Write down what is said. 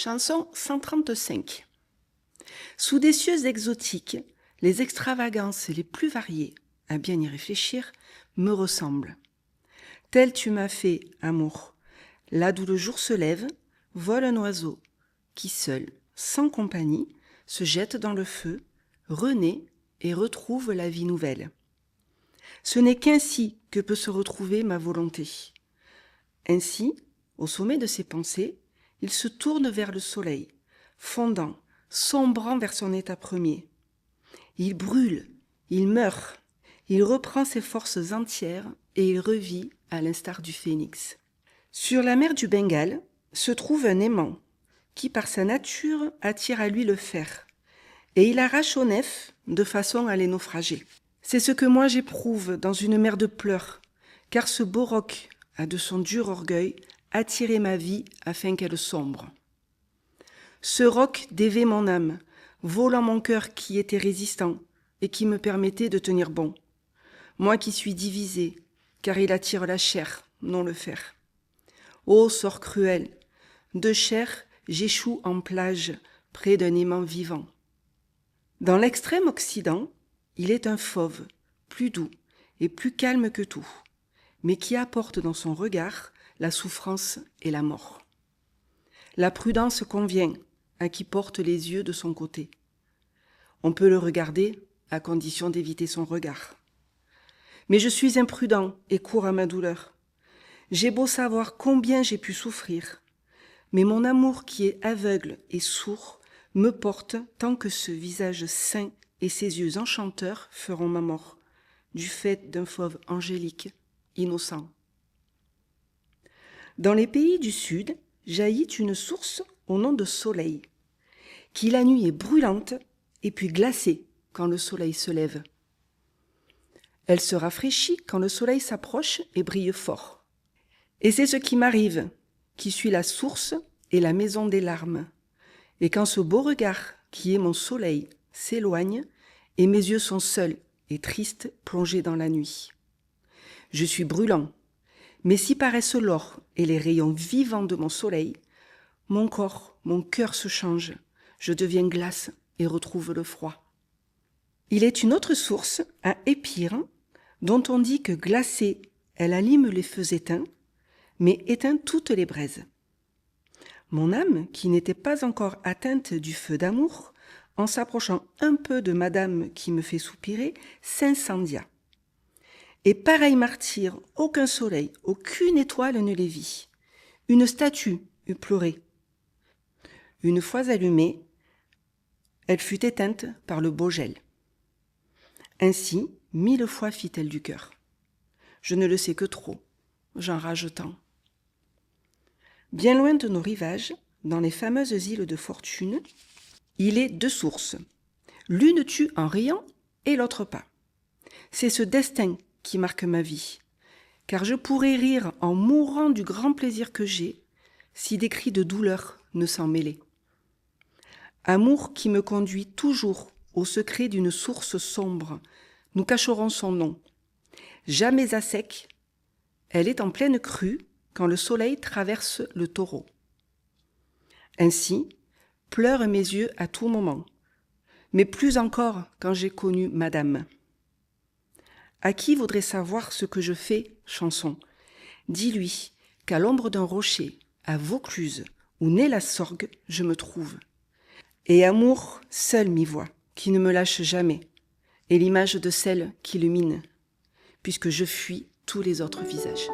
Chanson 135. Sous des cieux exotiques, les extravagances les plus variées, à bien y réfléchir, me ressemblent. Tel tu m'as fait, amour, là d'où le jour se lève, vole un oiseau, qui seul, sans compagnie, se jette dans le feu, renaît et retrouve la vie nouvelle. Ce n'est qu'ainsi que peut se retrouver ma volonté. Ainsi, au sommet de ses pensées, il se tourne vers le soleil, fondant, sombrant vers son état premier. Il brûle, il meurt, il reprend ses forces entières et il revit à l'instar du phénix. Sur la mer du Bengale se trouve un aimant qui, par sa nature, attire à lui le fer, et il arrache aux nefs de façon à les naufrager. C'est ce que moi j'éprouve dans une mer de pleurs, car ce beau roc a de son dur orgueil attiré ma vie afin qu'elle sombre. Ce roc dévait mon âme, volant mon cœur qui était résistant et qui me permettait de tenir bon. Moi qui suis divisée, car il attire la chair, non le fer. Ô sort cruel, de chair j'échoue en plage près d'un aimant vivant. Dans l'extrême occident, il est un fauve, plus doux et plus calme que tout, mais qui apporte dans son regard la souffrance et la mort. La prudence convient à qui porte les yeux de son côté. On peut le regarder à condition d'éviter son regard. Mais je suis imprudent et cours à ma douleur. J'ai beau savoir combien j'ai pu souffrir, mais mon amour qui est aveugle et sourd me porte tant que ce visage saint et ses yeux enchanteurs feront ma mort, du fait d'un fauve angélique, innocent. Dans les pays du Sud, jaillit une source au nom de soleil, qui la nuit est brûlante et puis glacée quand le soleil se lève. Elle se rafraîchit quand le soleil s'approche et brille fort. Et c'est ce qui m'arrive, qui suis la source et la maison des larmes. Et quand ce beau regard, qui est mon soleil, s'éloigne, et mes yeux sont seuls et tristes plongés dans la nuit. Je suis brûlant, mais si paraissent l'or et les rayons vivants de mon soleil, mon corps, mon cœur se change, je deviens glace et retrouve le froid. Il est une autre source, à Épire, dont on dit que glacée, elle allume les feux éteints, mais éteint toutes les braises. Mon âme, qui n'était pas encore atteinte du feu d'amour, en s'approchant un peu de madame qui me fait soupirer, s'incendia. Et pareil martyr, aucun soleil, aucune étoile ne les vit. Une statue eut pleuré. Une fois allumée, elle fut éteinte par le beau gel. Ainsi, 1000 fois fit-elle du cœur. Je ne le sais que trop, j'enrage tant. Bien loin de nos rivages, dans les fameuses îles de Fortune, il est 2 sources. L'une tue en riant et l'autre pas. C'est ce destin qui marque ma vie, car je pourrais rire en mourant du grand plaisir que j'ai, si des cris de douleur ne s'en mêlaient. Amour qui me conduit toujours au secret d'une source sombre, nous cacherons son nom. Jamais à sec, elle est en pleine crue quand le soleil traverse le taureau. Ainsi, pleurent mes yeux à tout moment, mais plus encore quand j'ai connu madame. À qui voudrait savoir ce que je fais, chanson? Dis-lui qu'à l'ombre d'un rocher, à Vaucluse, où naît la Sorgue, je me trouve. Et amour seul m'y voit, qui ne me lâche jamais, et l'image de celle qui le mine, puisque je fuis tous les autres visages.